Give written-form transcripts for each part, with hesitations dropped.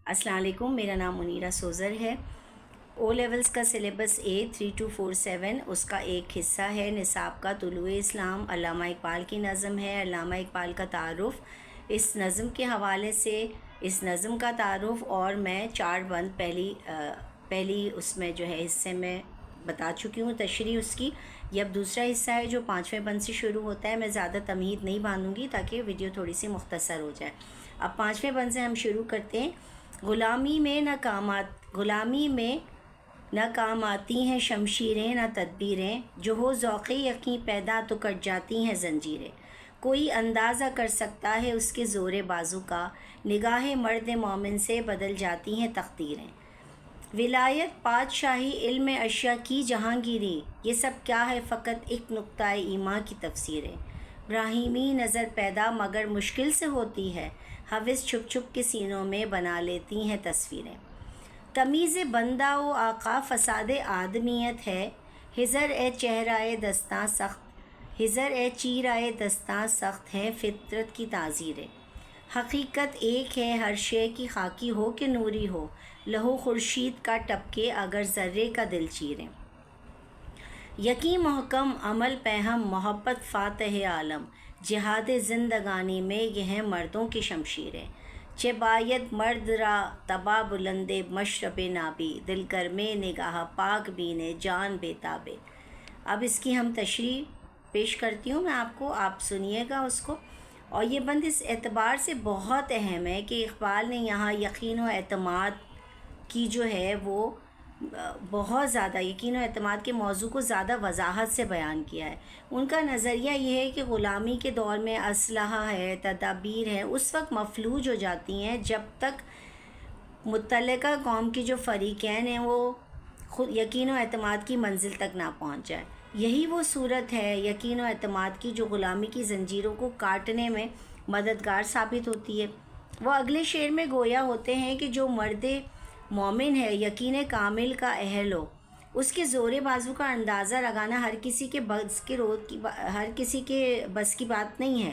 السلام علیکم، میرا نام منیرہ سوزر ہے۔ او لیولز کا سلیبس 3247 اس کا ایک حصہ ہے نصاب کا طلوع اسلام، علامہ اقبال کی نظم ہے۔ علامہ اقبال کا تعارف، اس نظم کے حوالے سے اس نظم کا تعارف اور میں 4 بند پہلی اس میں جو ہے حصے میں بتا چکی ہوں تشریح اس کی۔ یہ اب دوسرا حصہ ہے جو 5ویں بند سے شروع ہوتا ہے۔ میں زیادہ تمہید نہیں باندھوں گی تاکہ ویڈیو تھوڑی سی مختصر ہو جائے۔ اب 5ویں بند سے ہم شروع کرتے ہیں۔ غلامی میں نہ کام آتی ہیں شمشیریں نہ تدبیریں، جو ہو ذوق یقین پیدا تو کٹ جاتی ہیں زنجیریں۔ کوئی اندازہ کر سکتا ہے اس کے زور بازو کا، نگاہ مرد مومن سے بدل جاتی ہیں تقدیریں۔ ولایت پادشاہی علم اشیاء کی جہانگیری، یہ سب کیا ہے فقط ایک نقطہ ایمان کی تفسیریں۔ ابراہیمی نظر پیدا مگر مشکل سے ہوتی ہے، حوث چھپ چھپ کے سینوں میں بنا لیتی ہیں تصویریں۔ تمیز بندہ و آقا فساد آدمیت ہے، ہزر اے چہرائے دستاں سخت ہے فطرت کی تعزیریں۔ حقیقت ایک ہے ہر شے کی، خاکی ہو کہ نوری ہو، لہو خورشید کا ٹپکے اگر ذرے کا دل چیریں۔ یقین محکم عمل پہم محبت فاتح عالم، جہاد زندگانی میں یہ ہیں مردوں کی شمشیریں۔ چہ باید مرد را تبا بلند مشرب نابی، دل گرمے نگاہ پاک بینے جان بے تابے۔ اب اس کی ہم تشریح پیش کرتی ہوں میں آپ سنیے گا اس کو۔ اور یہ بند اس اعتبار سے بہت اہم ہے کہ اقبال نے یہاں یقین و اعتماد کی جو ہے وہ بہت زیادہ یقین و اعتماد کے موضوع کو زیادہ وضاحت سے بیان کیا ہے۔ ان کا نظریہ یہ ہے کہ غلامی کے دور میں اسلحہ ہے، تدابیر ہیں، اس وقت مفلوج ہو جاتی ہیں جب تک متعلقہ قوم کے جو فریقین ہیں وہ خود یقین و اعتماد کی منزل تک نہ پہنچ جائے۔ یہی وہ صورت ہے یقین و اعتماد کی جو غلامی کی زنجیروں کو کاٹنے میں مددگار ثابت ہوتی ہے۔ وہ اگلے شعر میں گویا ہوتے ہیں کہ جو مرد مومن ہے یقین کامل کا اہل ہو، اس کے زور بازو کا اندازہ لگانا ہر کسی کے بس کی بات نہیں ہے۔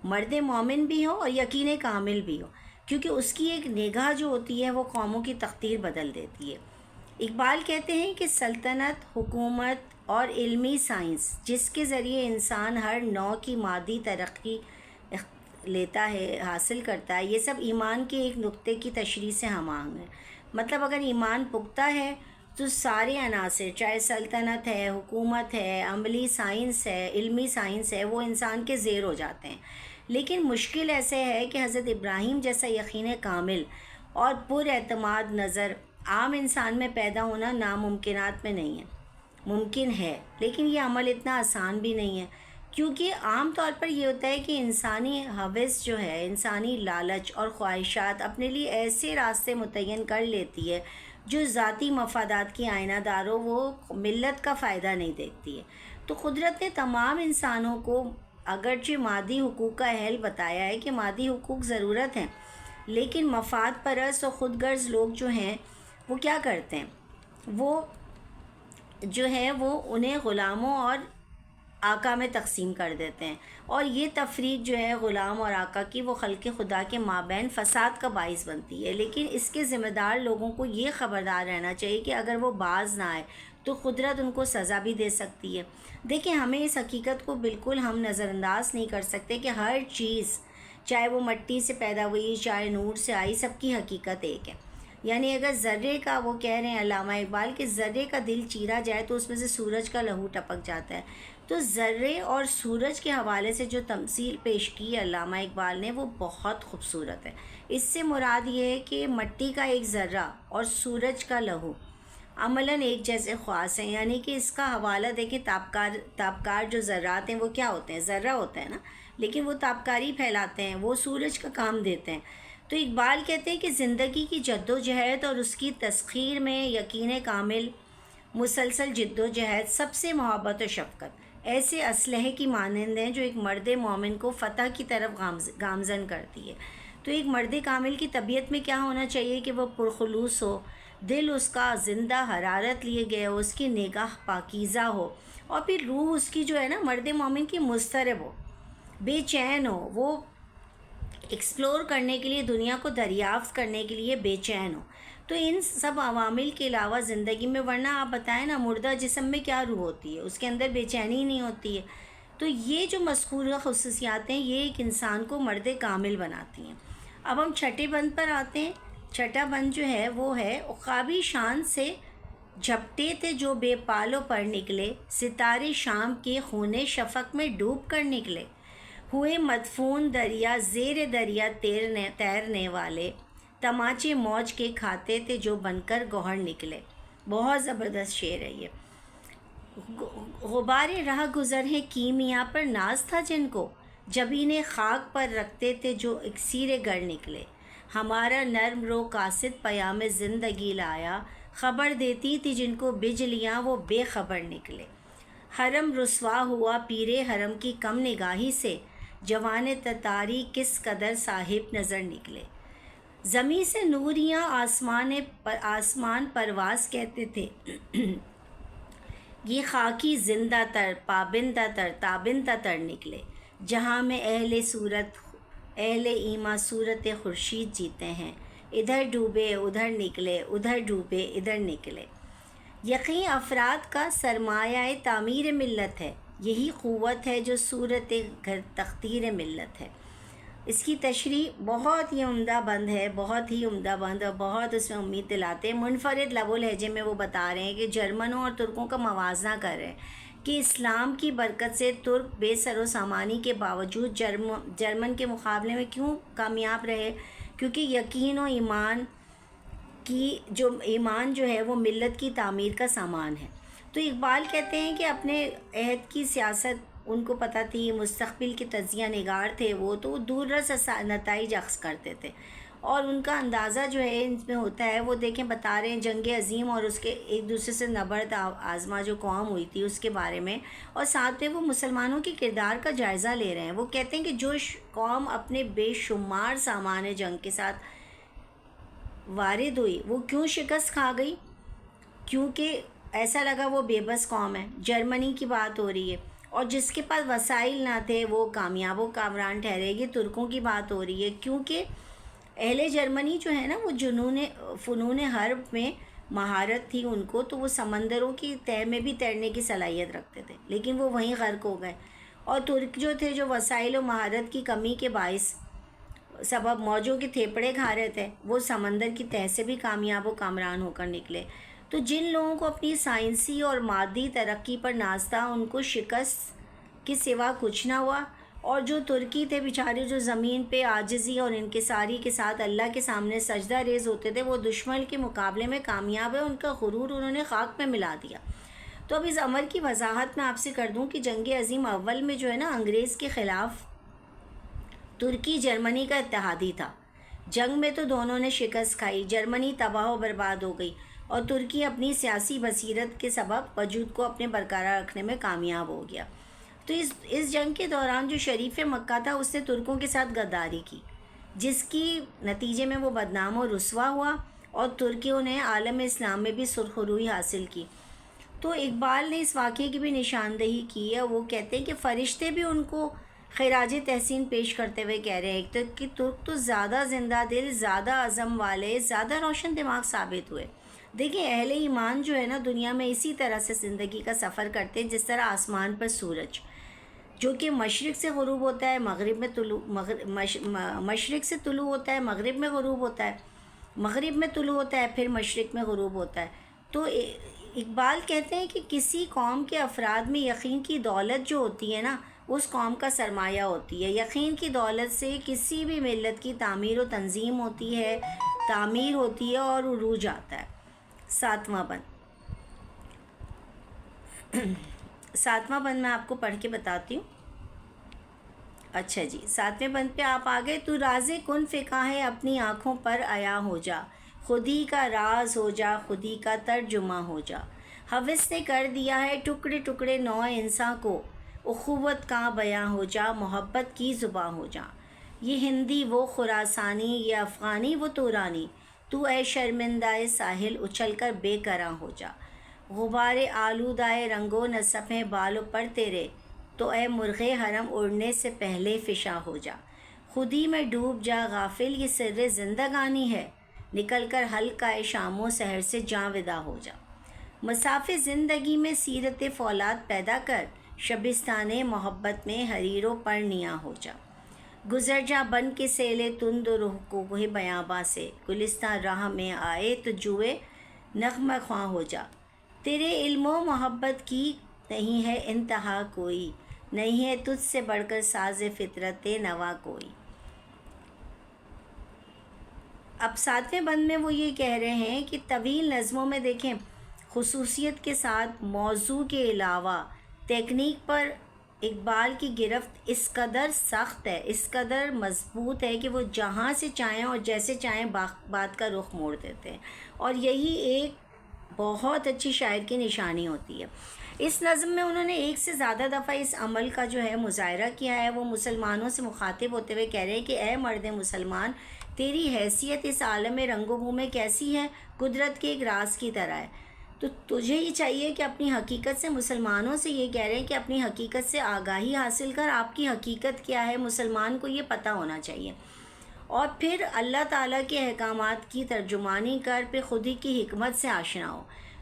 مرد مومن بھی ہو اور یقین کامل بھی ہو، کیونکہ اس کی ایک نگاہ جو ہوتی ہے وہ قوموں کی تقدیر بدل دیتی ہے۔ اقبال کہتے ہیں کہ سلطنت، حکومت اور علمی سائنس جس کے ذریعے انسان ہر نوع کی مادی ترقی لیتا ہے، حاصل کرتا ہے، یہ سب ایمان کے ایک نقطے کی تشریح سے ہم آہنگ ہے۔ مطلب اگر ایمان پختہ ہے تو سارے عناصر، چاہے سلطنت ہے، حکومت ہے، عملی سائنس ہے، علمی سائنس ہے، وہ انسان کے زیر ہو جاتے ہیں۔ لیکن مشکل ایسے ہے کہ حضرت ابراہیم جیسا یقین کامل اور پر اعتماد نظر عام انسان میں پیدا ہونا ناممکنات میں نہیں ہے، ممکن ہے لیکن یہ عمل اتنا آسان بھی نہیں ہے، کیونکہ عام طور پر یہ ہوتا ہے کہ انسانی حوث جو ہے، انسانی لالچ اور خواہشات اپنے لیے ایسے راستے متعین کر لیتی ہے جو ذاتی مفادات کی آئینہ دار ہو، وہ ملت کا فائدہ نہیں دیکھتی ہے۔ تو قدرت نے تمام انسانوں کو اگرچہ مادی حقوق کا اہل بتایا ہے کہ مادی حقوق ضرورت ہیں، لیکن مفاد پرست اور خود غرض لوگ جو ہیں وہ کیا کرتے ہیں، وہ جو ہے وہ انہیں غلاموں اور آقا میں تقسیم کر دیتے ہیں، اور یہ تفریق جو ہے غلام اور آقا کی وہ خلق خدا کے مابین فساد کا باعث بنتی ہے۔ لیکن اس کے ذمہ دار لوگوں کو یہ خبردار رہنا چاہیے کہ اگر وہ باز نہ آئے تو قدرت ان کو سزا بھی دے سکتی ہے۔ دیکھیں، ہمیں اس حقیقت کو بالکل ہم نظر انداز نہیں کر سکتے کہ ہر چیز، چاہے وہ مٹی سے پیدا ہوئی، چاہے نور سے آئی، سب کی حقیقت ایک ہے۔ یعنی اگر ذرے کا، وہ کہہ رہے ہیں علامہ اقبال کہ ذرے کا دل چیرا جائے تو اس میں سے سورج کا لہو ٹپک جاتا ہے۔ تو ذرے اور سورج کے حوالے سے جو تمثیل پیش کی علامہ اقبال نے وہ بہت خوبصورت ہے۔ اس سے مراد یہ ہے کہ مٹی کا ایک ذرہ اور سورج کا لہو عملاً ایک جیسے خاص ہیں، یعنی کہ اس کا حوالہ دیکھیں، تابکار جو ذرات ہیں وہ کیا ہوتے ہیں، ذرہ ہوتا ہے نا، لیکن وہ تابکاری پھیلاتے ہیں، وہ سورج کا کام دیتے ہیں۔ تو اقبال کہتے ہیں کہ زندگی کی جد و جہد اور اس کی تسخیر میں یقین کامل، مسلسل جد و جہد، سب سے محبت و شفقت ایسے اسلحے کی مانند ہیں جو ایک مرد مومن کو فتح کی طرف گامزن کرتی ہے۔ تو ایک مرد کامل کی طبیعت میں کیا ہونا چاہیے کہ وہ پرخلوص ہو، دل اس کا زندہ حرارت لیے گئے ہو، اس کی نگاہ پاکیزہ ہو، اور پھر روح اس کی جو ہے نا مرد مومن کی مضطرب ہو، بے چین ہو، وہ ایکسپلور کرنے کے لیے، دنیا کو دریافت کرنے کے لیے بے چین ہو. تو ان سب عوامل کے علاوہ زندگی میں، ورنہ آپ بتائیں نا مردہ جسم میں کیا روح ہوتی ہے، اس کے اندر بے چینی ہی نہیں ہوتی ہے. تو یہ جو مذکورہ خصوصیات ہیں یہ ایک انسان کو مرد کامل بناتی ہیں. اب ہم چھٹے بند پر آتے ہیں. چھٹا بند جو ہے وہ ہے: عقابی شان سے جھپٹے تھے جو بے پالوں پر نکلے، ستارے شام کے خونے شفق میں ڈوب کر نکلے، ہوئے مدفون دریا زیر دریا تیرنے والے، تماچے موج کے کھاتے تھے جو بن کر گوہر نکلے. بہت زبردست شعر ہے یہ. غبار رہ گزر ہیں کیمیا پر ناز تھا جن کو، جبینِ خاک پر رکھتے تھے جو اکسیر گر نکلے. ہمارا نرم رو قاصد پیام زندگی لایا، خبر دیتی تھی جن کو بجلیاں وہ بے خبر نکلے. حرم رسوا ہوا پیرے حرم کی کم نگاہی سے، جوان تتاری کس قدر صاحب نظر نکلے. زمیں سے نوریاں آسمان پرواز کہتے تھے، یہ خاکی زندہ تر پابندہ تر تابندہ تر نکلے. جہاں میں اہل ایما صورت خورشید جیتے ہیں، ادھر ڈوبے ادھر نکلے ادھر ڈوبے ادھر نکلے. یقین افراد کا سرمایہ تعمیر ملت ہے، یہی قوت ہے جو صورت گھر تختیر ملت ہے. اس کی تشریح بہت ہی عمدہ بند ہے، بہت ہی عمدہ بند، اور بہت اس میں امید دلاتے ہیں. منفرد لب و لہجے میں وہ بتا رہے ہیں کہ جرمنوں اور ترکوں کا موازنہ کر رہے ہیں کہ اسلام کی برکت سے ترک بے سر و سامانی کے باوجود جرمن کے مقابلے میں کیوں کامیاب رہے؟ کیونکہ یقین و ایمان جو ہے وہ ملت کی تعمیر کا سامان ہے. تو اقبال کہتے ہیں کہ اپنے عہد کی سیاست ان کو پتہ تھی، مستقبل کے تجزیہ نگار تھے وہ، تو دور رس نتائج اخذ کرتے تھے. اور ان کا اندازہ جو ہے ان میں ہوتا ہے، وہ دیکھیں بتا رہے ہیں جنگ عظیم اور اس کے ایک دوسرے سے نبرد آزما جو قوم ہوئی تھی اس کے بارے میں، اور ساتھ میں وہ مسلمانوں کے کردار کا جائزہ لے رہے ہیں. وہ کہتے ہیں کہ جو قوم اپنے بے شمار سامان جنگ کے ساتھ وارد ہوئی وہ کیوں شکست کھا گئی؟ کیونکہ ایسا لگا وہ بے بس قوم ہے. جرمنی کی بات ہو رہی ہے، اور جس کے پاس وسائل نہ تھے وہ کامیاب و کامران ٹھہرے. یہ ترکوں کی بات ہو رہی ہے، کیونکہ اہل جرمنی جو ہے نا وہ فنون حرب میں مہارت تھی ان کو، تو وہ سمندروں کی تہہ میں بھی تیرنے کی صلاحیت رکھتے تھے، لیکن وہ وہیں غرق ہو گئے. اور ترک جو تھے جو وسائل و مہارت کی کمی کے باعث سبب موجوں کے تھیپڑے کھا رہے تھے، وہ سمندر کی تہہ سے بھی کامیاب و کامران ہو کر نکلے. تو جن لوگوں کو اپنی سائنسی اور مادی ترقی پر ناز تھا ان کو شکست کے سوا کچھ نہ ہوا. اور جو ترکی تھے بیچارے جو زمین پہ عاجزی اور انکساری کے ساتھ اللہ کے سامنے سجدہ ریز ہوتے تھے، وہ دشمن کے مقابلے میں کامیاب ہے. ان کا غرور انہوں نے خاک میں ملا دیا. تو اب اس امر کی وضاحت میں آپ سے کر دوں کہ جنگ عظیم اول میں جو ہے نا انگریز کے خلاف ترکی جرمنی کا اتحادی تھا. جنگ میں تو دونوں نے شکست کھائی، جرمنی تباہ و برباد ہو گئی، اور ترکی اپنی سیاسی بصیرت کے سبب وجود کو اپنے برقرار رکھنے میں کامیاب ہو گیا. تو اس جنگ کے دوران جو شریف مکہ تھا اس نے ترکوں کے ساتھ غداری کی، جس کی نتیجے میں وہ بدنام و رسوا ہوا، اور ترکیوں نے عالم اسلام میں بھی سرخروئی حاصل کی. تو اقبال نے اس واقعے کی بھی نشاندہی کی ہے. وہ کہتے ہیں کہ فرشتے بھی ان کو خراج تحسین پیش کرتے ہوئے کہہ رہے ہیں کہ ترک تو زیادہ زندہ دل، زیادہ عزم والے، زیادہ روشن دماغ ثابت ہوئے. دیکھیں اہل ایمان جو ہے نا دنیا میں اسی طرح سے زندگی کا سفر کرتے ہیں جس طرح آسمان پر سورج، جو کہ مشرق سے غروب ہوتا ہے، مشرق سے طلوع ہوتا ہے، مغرب میں غروب ہوتا ہے، مغرب میں طلوع ہوتا ہے، پھر مشرق میں غروب ہوتا ہے. تو اقبال کہتے ہیں کہ کسی قوم کے افراد میں یقین کی دولت جو ہوتی ہے نا اس قوم کا سرمایہ ہوتی ہے. یقین کی دولت سے کسی بھی ملت کی تعمیر و تنظیم ہوتی ہے، تعمیر ہوتی ہے اور عروج آتا ہے. ساتواں بند میں آپ کو پڑھ کے بتاتی ہوں. اچھا جی، 7ویں بند پہ آپ آ گئے. تو راز کن فکا ہے اپنی آنکھوں پر عیاں ہو جا، خودی کا راز ہو جا، خودی کا ترجمہ ہو جا. حوث نے کر دیا ہے ٹکڑے ٹکڑے نوع انسان کو، اخوت کا بیاں ہو جا، محبت کی زباں ہو جا. یہ ہندی وہ خراسانی، یہ افغانی وہ تورانی، تو اے شرمندہ ساحل اچھل کر بے کراں ہو جا. غبار آلودائے رنگ و نصب ہیں بالوں پر تیرے، تو اے مرغ حرم اڑنے سے پہلے فشاں ہو جا. خود ہی میں ڈوب جا غافل یہ سر زندگانی ہے، نکل کر حلقہ شام و سحر سے جاں ودا ہو جا۔ مسافر زندگی میں سیرت فولاد پیدا کر، شبستان محبت میں حریر و پرنیاں ہو جا۔ گزر جا بن کے سیلے تند و روح کو وہ بیاباں سے، گلستان راہ میں آئے تو جوئے نغمہ خواں ہو جا۔ تیرے علم و محبت کی نہیں ہے انتہا کوئی، نہیں ہے تجھ سے بڑھ کر ساز فطرت نوا کوئی۔ اب 7ویں بند میں وہ یہ کہہ رہے ہیں کہ طویل نظموں میں دیکھیں خصوصیت کے ساتھ موضوع کے علاوہ تکنیک پر اقبال کی گرفت اس قدر سخت ہے، اس قدر مضبوط ہے کہ وہ جہاں سے چاہیں اور جیسے چاہیں بات کا رخ موڑ دیتے ہیں، اور یہی ایک بہت اچھی شاعر کی نشانی ہوتی ہے۔ اس نظم میں انہوں نے ایک سے زیادہ دفعہ اس عمل کا جو ہے مظاہرہ کیا ہے۔ وہ مسلمانوں سے مخاطب ہوتے ہوئے کہہ رہے ہیں کہ اے مرد مسلمان، تیری حیثیت اس عالم رنگ و بو میں کیسی ہے؟ قدرت کے ایک راز کی طرح ہے۔ تو تجھے یہ چاہیے کہ اپنی حقیقت سے، مسلمانوں سے یہ کہہ رہے ہیں کہ اپنی حقیقت سے آگاہی حاصل کر، آپ کی حقیقت کیا ہے، مسلمان کو یہ پتہ ہونا چاہیے، اور پھر اللہ تعالیٰ کے احکامات کی ترجمانی کر، پھر خودی کی حکمت سے آشنا ہو۔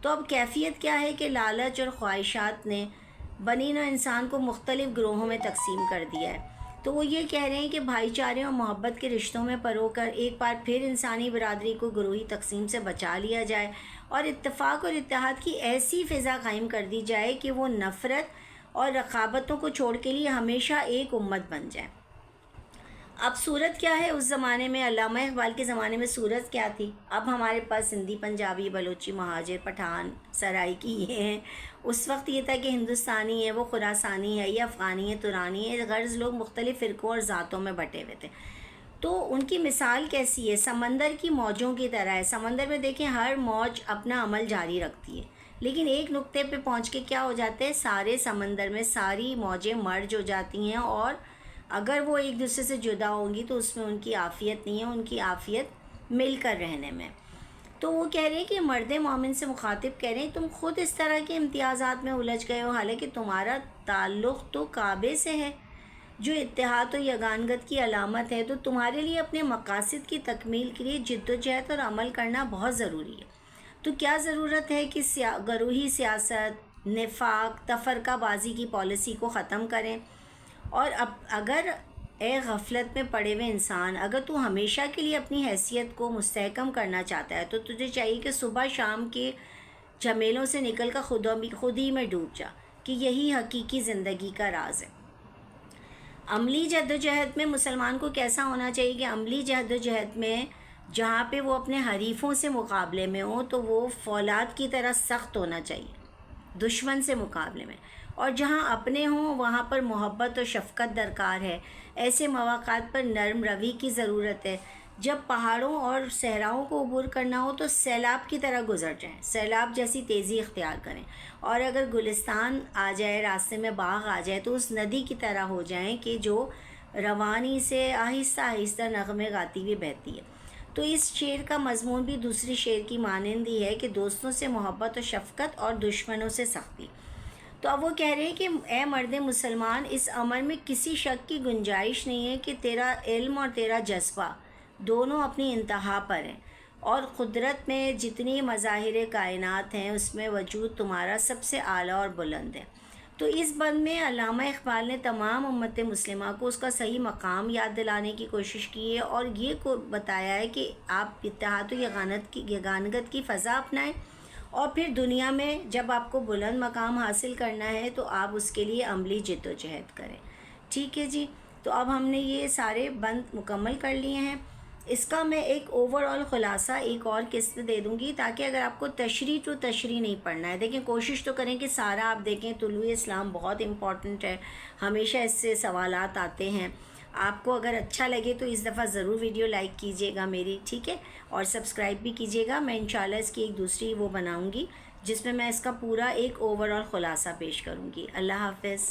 تو اب کیفیت کیا ہے کہ لالچ اور خواہشات نے بنی نوع انسان کو مختلف گروہوں میں تقسیم کر دیا ہے۔ تو وہ یہ کہہ رہے ہیں کہ بھائی چارے اور محبت کے رشتوں میں پرو کر ایک بار پھر انسانی برادری کو گروہی تقسیم سے بچا لیا جائے، اور اتفاق اور اتحاد کی ایسی فضا قائم کر دی جائے کہ وہ نفرت اور رقابتوں کو چھوڑ کے لیے ہمیشہ ایک امت بن جائے۔ اب صورت کیا ہے اس زمانے میں؟ علامہ اقبال کے زمانے میں صورت کیا تھی؟ اب ہمارے پاس سندھی، پنجابی، بلوچی، مہاجر، پٹھان، سرائکی یہ ہیں۔ اس وقت یہ تھا کہ ہندوستانی ہے، وہ خراسانی ہے، یہ افغانی ہے، ترانی ہے، غرض لوگ مختلف فرقوں اور ذاتوں میں بٹے ہوئے تھے۔ تو ان کی مثال کیسی ہے؟ سمندر کی موجوں کی طرح ہے۔ سمندر میں دیکھیں ہر موج اپنا عمل جاری رکھتی ہے، لیکن ایک نقطے پہ پہنچ کے کیا ہو جاتے ہیں؟ سارے سمندر میں ساری موجیں مرج ہو جاتی ہیں، اور اگر وہ ایک دوسرے سے جدا ہوں گی تو اس میں ان کی عافیت نہیں ہے، ان کی عافیت مل کر رہنے میں۔ تو وہ کہہ رہے ہیں کہ مرد مومن سے مخاطب کہہ رہے ہیں تم خود اس طرح کے امتیازات میں الجھ گئے ہو، حالانکہ تمہارا تعلق تو کعبے سے ہے جو اتحاد و یگانگت کی علامت ہے۔ تو تمہارے لیے اپنے مقاصد کی تکمیل کے لیے جد و جہد اور عمل کرنا بہت ضروری ہے۔ تو کیا ضرورت ہے کہ گروہی سیاست، نفاق، تفرقہ بازی کی پالیسی کو ختم کریں، اور اب اگر اے غفلت میں پڑے ہوئے انسان، اگر تو ہمیشہ کے لیے اپنی حیثیت کو مستحکم کرنا چاہتا ہے تو تجھے چاہیے کہ صبح شام کے جھمیلوں سے نکل کر خود ہی میں ڈوب جا، کہ یہی حقیقی زندگی کا راز ہے۔ عملی جد و جہد میں مسلمان کو کیسا ہونا چاہیے؟ کہ عملی جد و جہد میں جہاں پہ وہ اپنے حریفوں سے مقابلے میں ہو تو وہ فولاد کی طرح سخت ہونا چاہیے دشمن سے مقابلے میں، اور جہاں اپنے ہوں وہاں پر محبت اور شفقت درکار ہے۔ ایسے مواقعات پر نرم روی کی ضرورت ہے۔ جب پہاڑوں اور صحراؤں کو عبور کرنا ہو تو سیلاب کی طرح گزر جائیں، سیلاب جیسی تیزی اختیار کریں، اور اگر گلستان آ جائے، راستے میں باغ آ جائے تو اس ندی کی طرح ہو جائیں کہ جو روانی سے آہستہ آہستہ نغمے گاتی ہوئی بہتی ہے۔ تو اس شعر کا مضمون بھی دوسری شعر کی مانند ہی ہے کہ دوستوں سے محبت و شفقت اور دشمنوں سے سختی۔ تو اب وہ کہہ رہے ہیں کہ اے مرد مسلمان، اس امر میں کسی شک کی گنجائش نہیں ہے کہ تیرا علم اور تیرا جذبہ دونوں اپنی انتہا پر ہیں، اور قدرت میں جتنی مظاہر کائنات ہیں اس میں وجود تمہارا سب سے اعلیٰ اور بلند ہے۔ تو اس بند میں علامہ اقبال نے تمام امت مسلمہ کو اس کا صحیح مقام یاد دلانے کی کوشش کی ہے، اور یہ بتایا ہے کہ آپ اتحاد و یگانگت کی فضا اپنائیں، اور پھر دنیا میں جب آپ کو بلند مقام حاصل کرنا ہے تو آپ اس کے لیے عملی جد و جہد کریں۔ ٹھیک ہے جی، تو اب ہم نے یہ سارے بند مکمل کر لیے ہیں۔ اس کا میں ایک اوور آل خلاصہ ایک اور قسط دے دوں گی، تاکہ اگر آپ کو تشریح ٹو تشریح نہیں پڑھنا ہے، دیکھیں کوشش تو کریں کہ سارا آپ دیکھیں۔ طلوع اسلام بہت امپورٹنٹ ہے، ہمیشہ اس سے سوالات آتے ہیں۔ آپ کو اگر اچھا لگے تو اس دفعہ ضرور ویڈیو لائک کیجیے گا میری، ٹھیک ہے، اور سبسکرائب بھی کیجیے گا۔ میں انشاءاللہ اس کی ایک دوسری وہ بناؤں گی جس میں اس کا پورا ایک اوور آل خلاصہ پیش کروں گی۔ اللہ حافظ۔